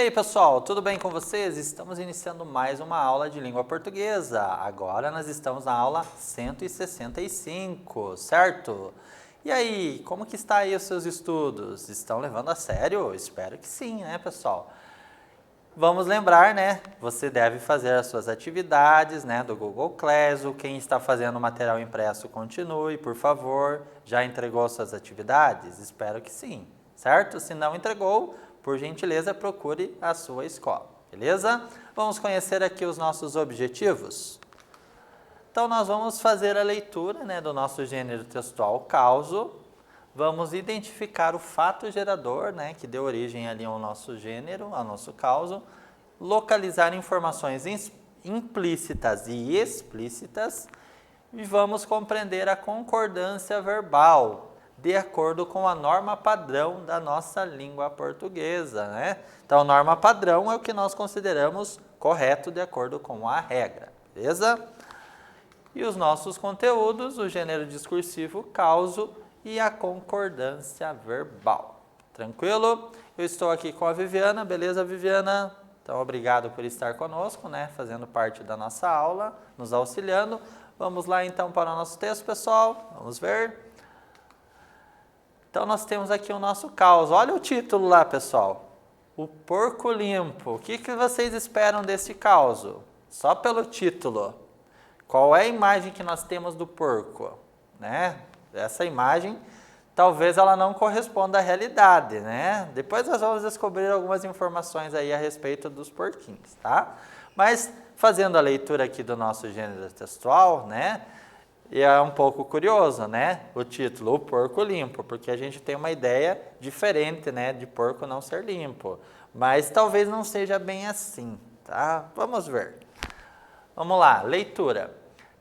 aí, pessoal, tudo bem com vocês? Estamos iniciando mais uma aula de língua portuguesa. Agora nós estamos na aula 165, certo? E aí, como que está aí os seus estudos? Estão levando a sério? Espero que sim, né, pessoal? Vamos lembrar, né? Você deve fazer as suas atividades, né, do Google Classroom. Quem está fazendo material impresso, continue, por favor. Já entregou suas atividades? Espero que sim, certo? Se não entregou, por gentileza, procure a sua escola, beleza? Vamos conhecer aqui os nossos objetivos. Então, nós vamos fazer a leitura, né, do nosso gênero textual causo. Vamos identificar o fato gerador, né, que deu origem ali ao nosso gênero, ao nosso causo. Localizar informações implícitas e explícitas. E vamos compreender a concordância verbal, de acordo com a norma padrão da nossa língua portuguesa, né? Então, norma padrão é o que nós consideramos correto de acordo com a regra, beleza? E os nossos conteúdos, o gênero discursivo, causo e a concordância verbal. Tranquilo? Eu estou aqui com a Viviana, beleza, Viviana? Então, obrigado por estar conosco, né? Fazendo parte da nossa aula, nos auxiliando. Vamos lá, então, para o nosso texto, pessoal. Vamos ver. Então, nós temos aqui o nosso caos. Olha o título lá, pessoal. O porco limpo. O que vocês esperam desse caos? Só pelo título. Qual é a imagem que nós temos do porco? Né? Essa imagem, talvez ela não corresponda à realidade, né? Depois nós vamos descobrir algumas informações aí a respeito dos porquinhos, tá? Mas, fazendo a leitura aqui do nosso gênero textual, né? E é um pouco curioso, né? O título, o porco limpo, porque a gente tem uma ideia diferente, né? De porco não ser limpo. Mas talvez não seja bem assim, tá? Vamos ver. Vamos lá, leitura.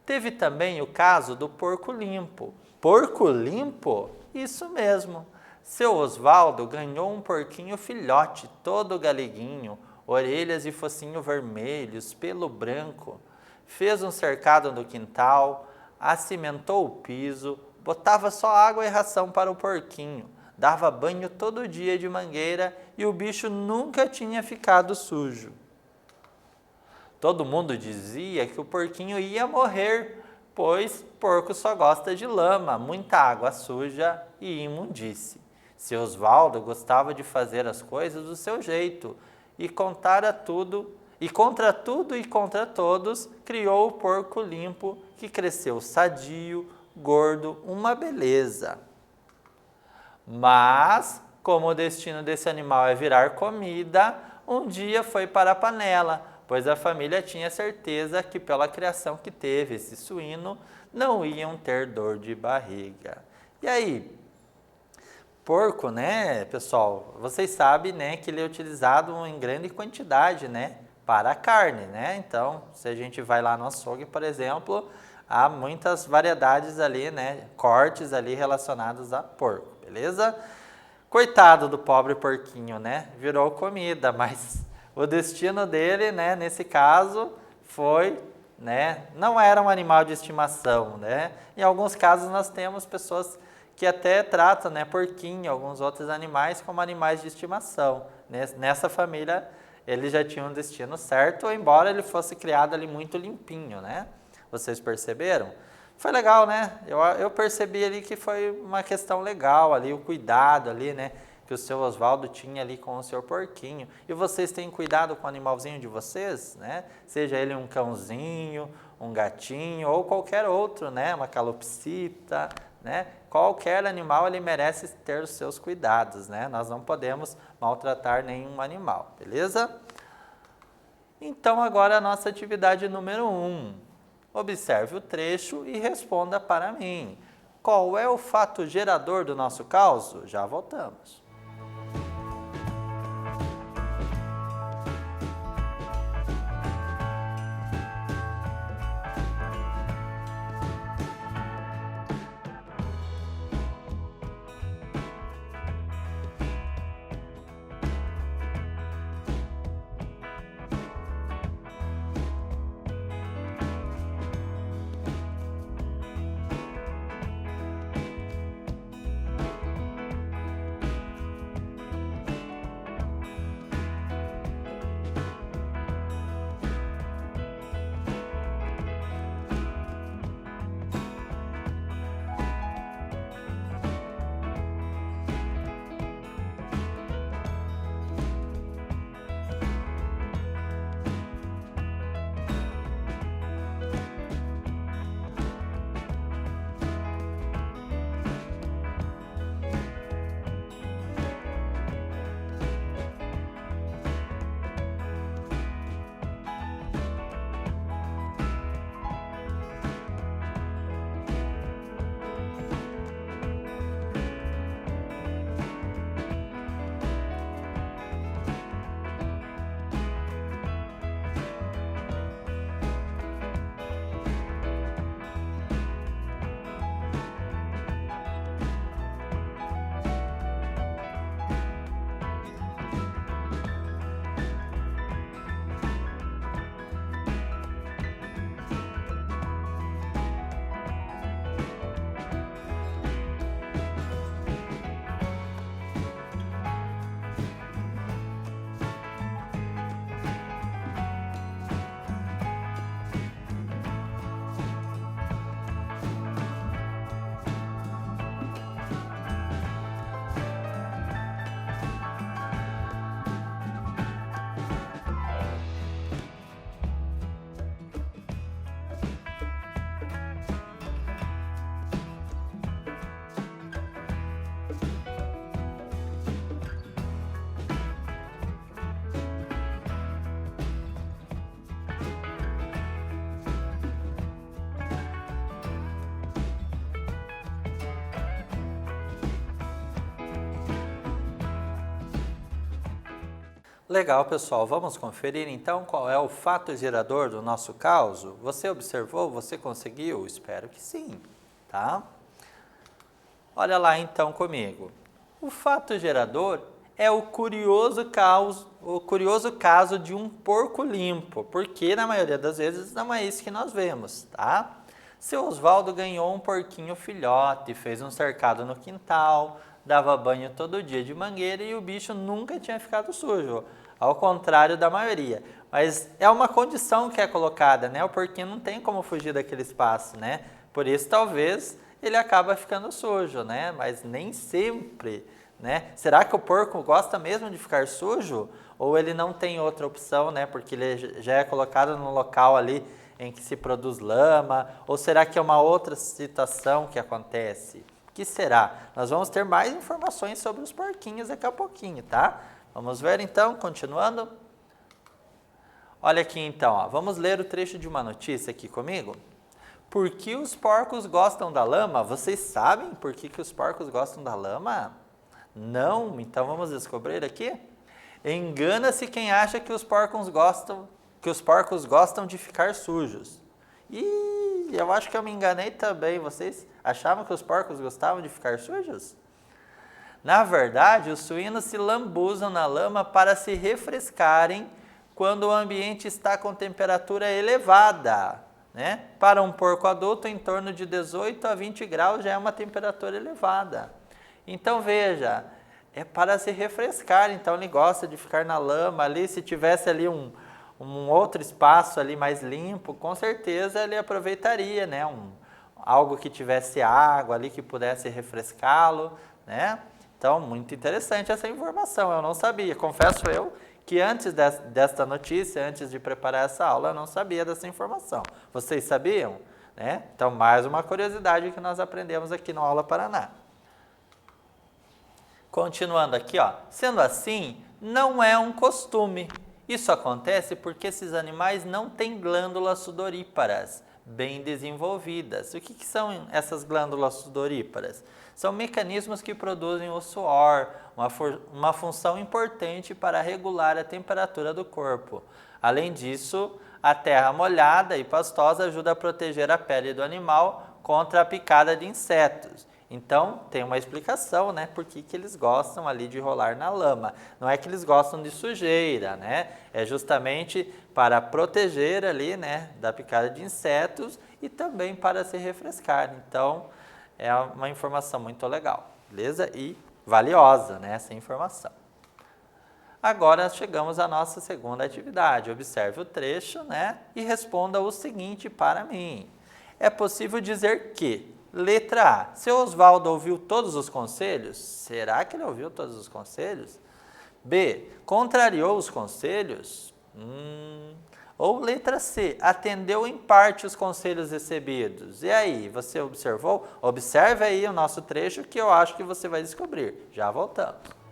Teve também o caso do porco limpo. Porco limpo? Isso mesmo. Seu Osvaldo ganhou um porquinho filhote, todo galeguinho, orelhas e focinho vermelhos, pelo branco. Fez um cercado no quintal, acimentou o piso, botava só água e ração para o porquinho, dava banho todo dia de mangueira e o bicho nunca tinha ficado sujo. Todo mundo dizia que o porquinho ia morrer, pois porco só gosta de lama, muita água suja e imundície. Seu Osvaldo gostava de fazer as coisas do seu jeito e contra tudo e contra todos criou o porco limpo que cresceu sadio, gordo, uma beleza. Mas, como o destino desse animal é virar comida, um dia foi para a panela, pois a família tinha certeza que pela criação que teve esse suíno, não iam ter dor de barriga. E aí, porco, né, pessoal, vocês sabem, né, que ele é utilizado em grande quantidade, né, para a carne, né? Então, se a gente vai lá no açougue, por exemplo, há muitas variedades ali, né, cortes ali relacionados a porco, beleza? Coitado do pobre porquinho, né, virou comida, mas o destino dele, né, nesse caso, foi, né, não era um animal de estimação, né? Em alguns casos nós temos pessoas que até tratam, né, porquinho, alguns outros animais como animais de estimação. Nessa família, ele já tinha um destino certo, embora ele fosse criado ali muito limpinho, né? Vocês perceberam? Foi legal, né? Eu percebi ali que foi uma questão legal ali, o cuidado ali, né, que o seu Osvaldo tinha ali com o seu porquinho. E vocês têm cuidado com o animalzinho de vocês, né? Seja ele um cãozinho, um gatinho ou qualquer outro, né? Uma calopsita, né? Qualquer animal ele merece ter os seus cuidados, né? Nós não podemos maltratar nenhum animal, beleza? Então agora a nossa atividade número 1. Observe o trecho e responda para mim. Qual é o fato gerador do nosso caso? Já voltamos. Legal, pessoal. Vamos conferir então qual é o fato gerador do nosso caso? Você observou? Você conseguiu? Espero que sim, tá? Olha lá então comigo. O fato gerador é o curioso caso de um porco limpo, porque na maioria das vezes não é isso que nós vemos, tá? Seu Oswaldo ganhou um porquinho filhote, fez um cercado no quintal, dava banho todo dia de mangueira e o bicho nunca tinha ficado sujo, ao contrário da maioria. Mas é uma condição que é colocada, né? O porquinho não tem como fugir daquele espaço, né? Por isso, talvez, ele acaba ficando sujo, né? Mas nem sempre, né? Será que o porco gosta mesmo de ficar sujo? Ou ele não tem outra opção, né? Porque ele já é colocado no local ali em que se produz lama? Ou será que é uma outra situação que acontece? O que será? Nós vamos ter mais informações sobre os porquinhos daqui a pouquinho, tá? Vamos ver então, continuando. Olha aqui então, ó, vamos ler o trecho de uma notícia aqui comigo. Por que os porcos gostam da lama? Vocês sabem por que os porcos gostam da lama? Não? Então vamos descobrir aqui. Engana-se quem acha que os porcos gostam de ficar sujos. E eu acho que eu me enganei também. Vocês achavam que os porcos gostavam de ficar sujos? Na verdade, os suínos se lambuzam na lama para se refrescarem quando o ambiente está com temperatura elevada, né? Para um porco adulto, em torno de 18 a 20 graus já é uma temperatura elevada. Então veja, é para se refrescar, então ele gosta de ficar na lama ali. Se tivesse ali um outro espaço ali mais limpo, com certeza ele aproveitaria, né? Algo que tivesse água ali que pudesse refrescá-lo, né? Então, muito interessante essa informação, eu não sabia. Confesso eu que antes desta notícia, antes de preparar essa aula, eu não sabia dessa informação. Vocês sabiam? Né? Então, mais uma curiosidade que nós aprendemos aqui no Aula Paraná. Continuando aqui, ó. Sendo assim, não é um costume. Isso acontece porque esses animais não têm glândulas sudoríparas bem desenvolvidas. O que são essas glândulas sudoríparas? São mecanismos que produzem o suor, uma função importante para regular a temperatura do corpo. Além disso, a terra molhada e pastosa ajuda a proteger a pele do animal contra a picada de insetos. Então, tem uma explicação, né, por que eles gostam ali de rolar na lama. Não é que eles gostam de sujeira, né? É justamente para proteger ali, né, da picada de insetos e também para se refrescar. Então, é uma informação muito legal, beleza? E valiosa, né, essa informação. Agora chegamos à nossa segunda atividade. Observe o trecho, né, e responda o seguinte para mim. É possível dizer que, letra A, seu Oswaldo ouviu todos os conselhos? Será que ele ouviu todos os conselhos? B, contrariou os conselhos? Ou letra C, atendeu em parte os conselhos recebidos? E aí, você observou? Observe aí o nosso trecho que eu acho que você vai descobrir. Já voltamos.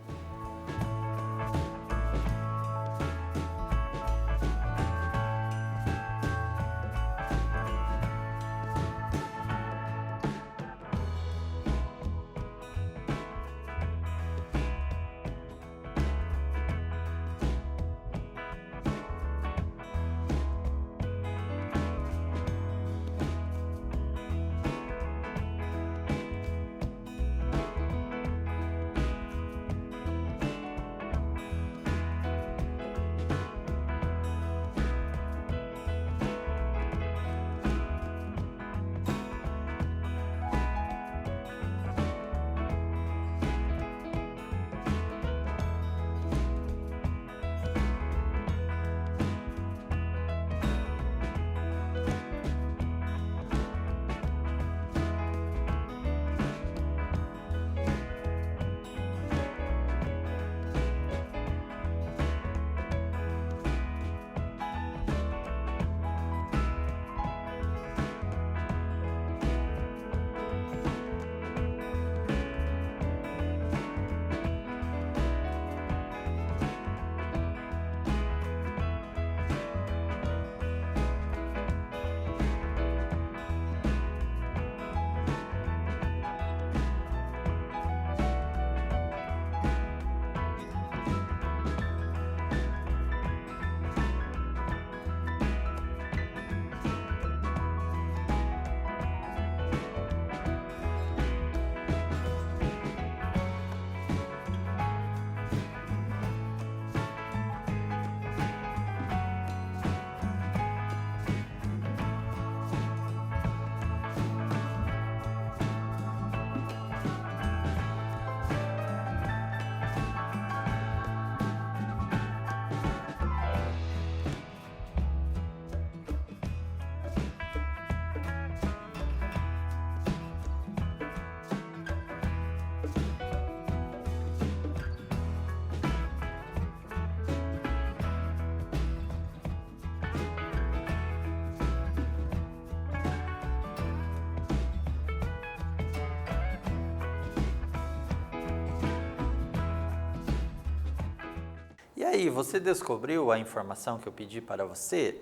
E aí, você descobriu a informação que eu pedi para você?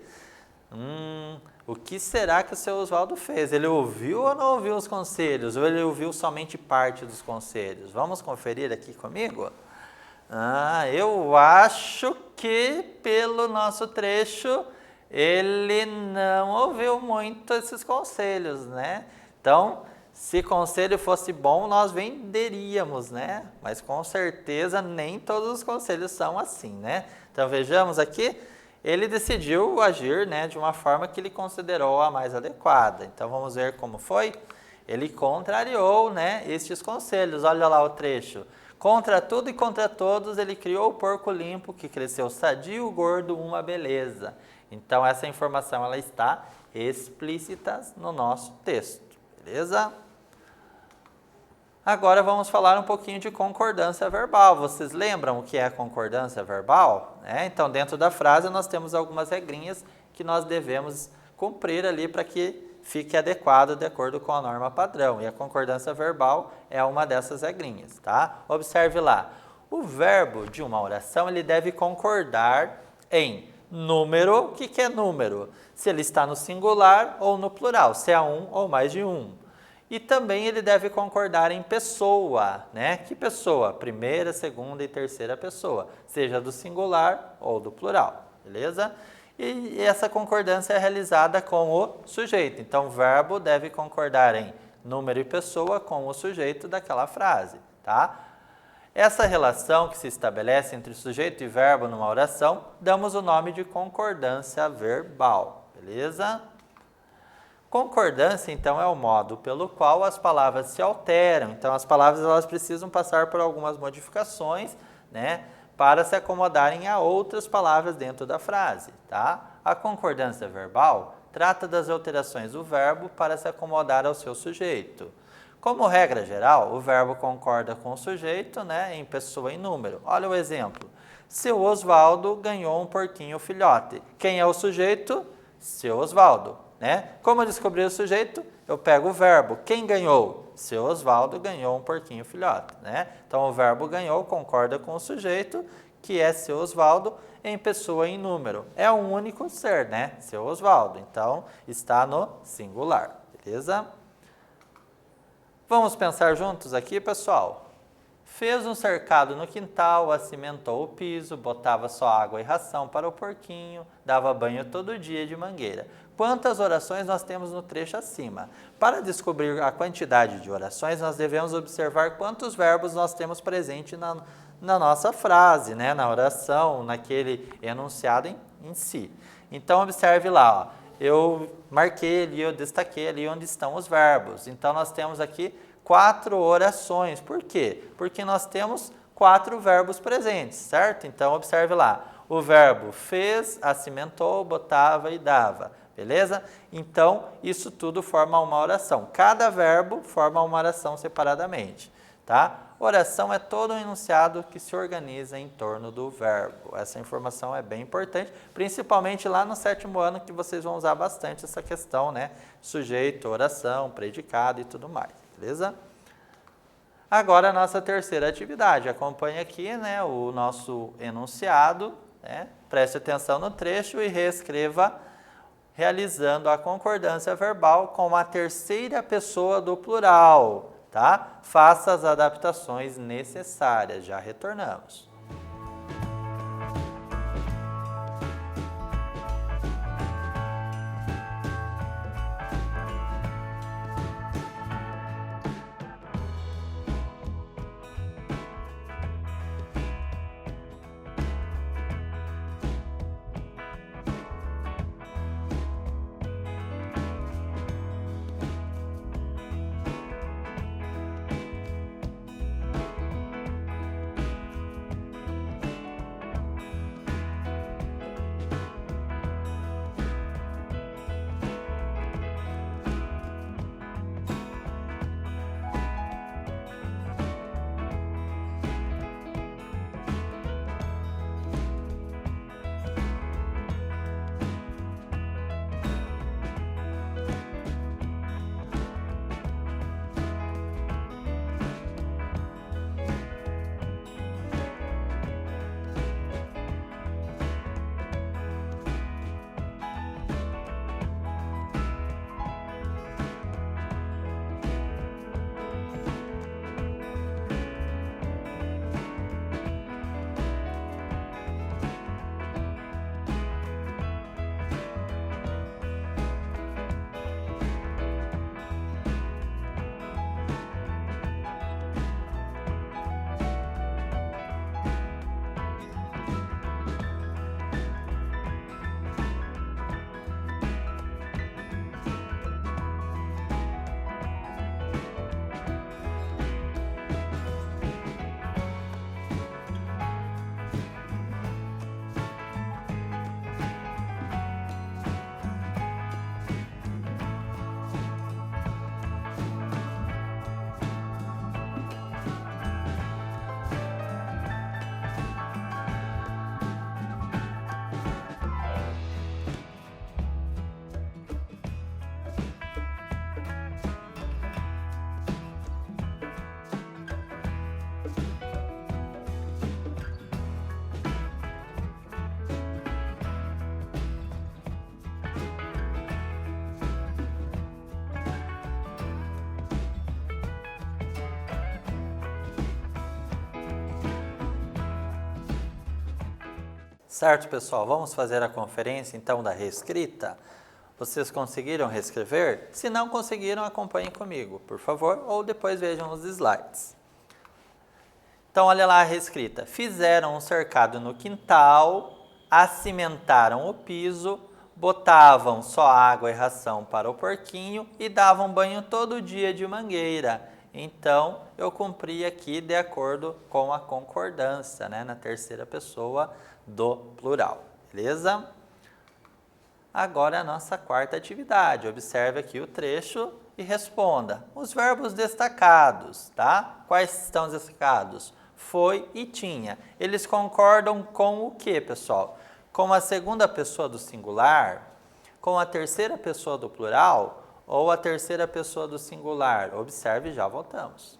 O que será que o seu Oswaldo fez? Ele ouviu ou não ouviu os conselhos? Ou ele ouviu somente parte dos conselhos? Vamos conferir aqui comigo? Eu acho que pelo nosso trecho ele não ouviu muito esses conselhos, né? Então, se conselho fosse bom, nós venderíamos, né? Mas com certeza nem todos os conselhos são assim, né? Então vejamos aqui, ele decidiu agir, né, de uma forma que ele considerou a mais adequada. Então vamos ver como foi. Ele contrariou, né, estes conselhos. Olha lá o trecho. Contra tudo e contra todos, ele criou o porco limpo, que cresceu sadio, gordo, uma beleza. Então, essa informação ela está explícita no nosso texto, beleza? Agora, vamos falar um pouquinho de concordância verbal. Vocês lembram o que é concordância verbal? Então, dentro da frase, nós temos algumas regrinhas que nós devemos cumprir ali para que fique adequado de acordo com a norma padrão. E a concordância verbal é uma dessas regrinhas, tá? Observe lá. O verbo de uma oração, ele deve concordar em número. O que é número? Se ele está no singular ou no plural, se é um ou mais de um. E também ele deve concordar em pessoa, né? Que pessoa? Primeira, segunda e terceira pessoa, seja do singular ou do plural, beleza? E essa concordância é realizada com o sujeito. Então, o verbo deve concordar em número e pessoa com o sujeito daquela frase, tá? Essa relação que se estabelece entre sujeito e verbo numa oração, damos o nome de concordância verbal, beleza? Concordância, então, é o modo pelo qual as palavras se alteram. Então, as palavras elas precisam passar por algumas modificações, né, para se acomodarem a outras palavras dentro da frase, tá? A concordância verbal trata das alterações do verbo para se acomodar ao seu sujeito. Como regra geral, o verbo concorda com o sujeito, né, em pessoa e número. Olha o exemplo. Seu Oswaldo ganhou um porquinho filhote. Quem é o sujeito? Seu Oswaldo, né? Como eu descobri o sujeito? Eu pego o verbo. Quem ganhou? Seu Oswaldo ganhou um porquinho filhote, né? Então, o verbo ganhou concorda com o sujeito, que é seu Oswaldo, em pessoa e em número. É um único ser, né? Seu Oswaldo. Então, está no singular, beleza? Vamos pensar juntos aqui, pessoal? Fez um cercado no quintal, acimentou o piso, botava só água e ração para o porquinho, dava banho todo dia de mangueira. Quantas orações nós temos no trecho acima? Para descobrir a quantidade de orações, nós devemos observar quantos verbos nós temos presente na nossa frase, né? Na oração, naquele enunciado em si. Então, observe lá, ó. Eu marquei ali, eu destaquei ali onde estão os verbos. Então, nós temos aqui 4 orações. Por quê? Porque nós temos 4 verbos presentes, certo? Então, observe lá. O verbo fez, acimentou, botava e dava. Beleza? Então, isso tudo forma uma oração. Cada verbo forma uma oração separadamente, tá? Oração é todo um enunciado que se organiza em torno do verbo. Essa informação é bem importante, principalmente lá no 7º ano, que vocês vão usar bastante essa questão, né? Sujeito, oração, predicado e tudo mais, beleza? Agora, a nossa terceira atividade. Acompanhe aqui, né, o nosso enunciado, né? Preste atenção no trecho e reescreva realizando a concordância verbal com a terceira pessoa do plural, tá? Faça as adaptações necessárias. Já retornamos. Certo, pessoal? Vamos fazer a conferência, então, da reescrita? Vocês conseguiram reescrever? Se não conseguiram, acompanhem comigo, por favor, ou depois vejam os slides. Então, olha lá a reescrita. Fizeram um cercado no quintal, acimentaram o piso, botavam só água e ração para o porquinho e davam banho todo dia de mangueira. Então, eu cumpri aqui de acordo com a concordância, né, na terceira pessoa do plural, beleza? Agora a nossa quarta atividade. Observe aqui o trecho e responda. Os verbos destacados, tá? Quais estão destacados? Foi e tinha. Eles concordam com o que, pessoal? Com a segunda pessoa do singular, com a terceira pessoa do plural ou a terceira pessoa do singular? Observe, já voltamos.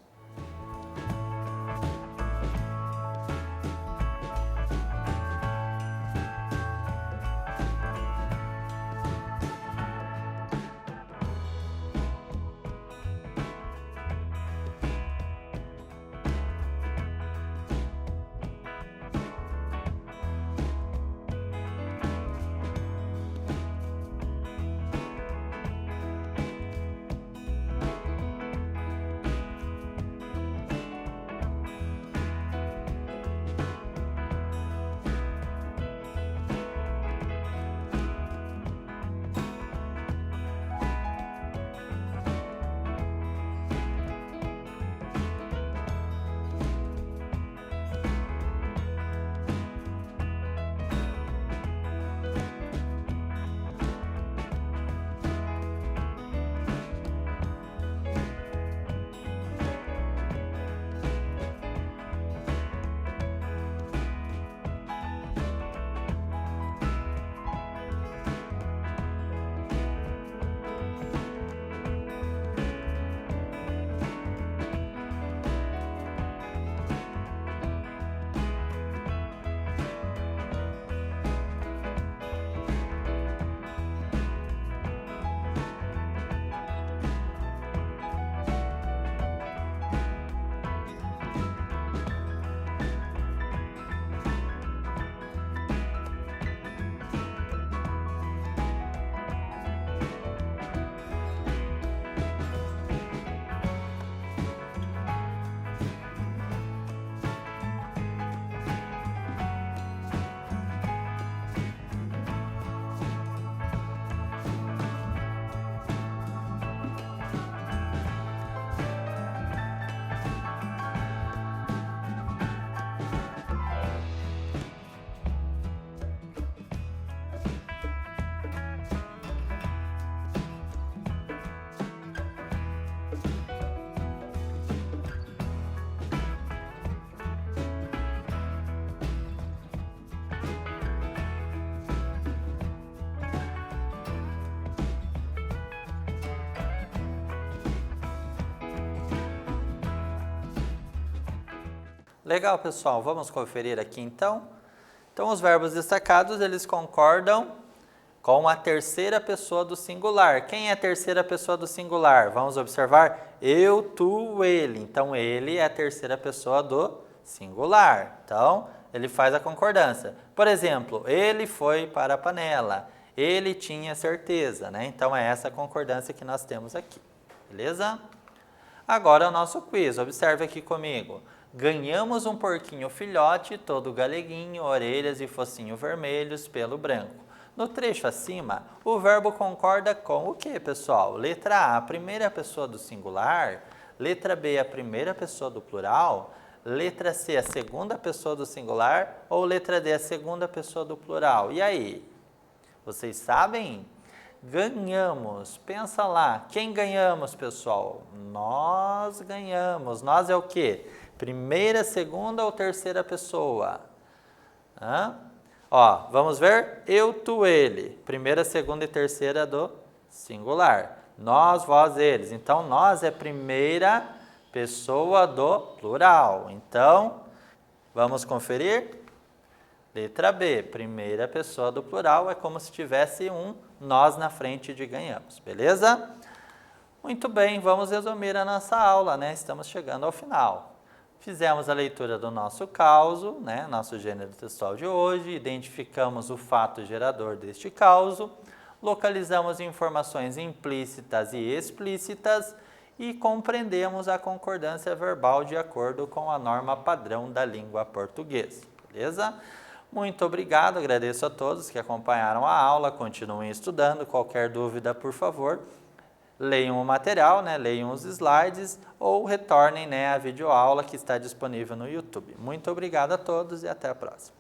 Legal, pessoal. Vamos conferir aqui, então. Então, os verbos destacados, eles concordam com a terceira pessoa do singular. Quem é a terceira pessoa do singular? Vamos observar. Eu, tu, ele. Então, ele é a terceira pessoa do singular. Então, ele faz a concordância. Por exemplo, ele foi para a panela. Ele tinha certeza, né? Então, é essa concordância que nós temos aqui. Beleza? Agora, o nosso quiz. Observe aqui comigo. Ganhamos um porquinho filhote, todo galeguinho, orelhas e focinho vermelhos, pelo branco. No trecho acima, o verbo concorda com o que, pessoal? Letra A, a primeira pessoa do singular. Letra B, a primeira pessoa do plural. Letra C, a segunda pessoa do singular. Ou letra D, a segunda pessoa do plural. E aí? Vocês sabem? Ganhamos. Pensa lá. Quem ganhamos, pessoal? Nós ganhamos. Nós é o quê? Primeira, segunda ou terceira pessoa? Ó, vamos ver? Eu, tu, ele. Primeira, segunda e terceira do singular. Nós, vós, eles. Então, nós é primeira pessoa do plural. Então, vamos conferir? Letra B. Primeira pessoa do plural é como se tivesse um nós na frente de ganhamos. Beleza? Muito bem, vamos resumir a nossa aula, né? Estamos chegando ao final. Fizemos a leitura do nosso causo, né, nosso gênero textual de hoje, identificamos o fato gerador deste causo, localizamos informações implícitas e explícitas e compreendemos a concordância verbal de acordo com a norma padrão da língua portuguesa, beleza? Muito obrigado, agradeço a todos que acompanharam a aula, continuem estudando, qualquer dúvida, por favor, leiam o material, né, leiam os slides ou retornem, né, a videoaula que está disponível no YouTube. Muito obrigado a todos e até a próxima.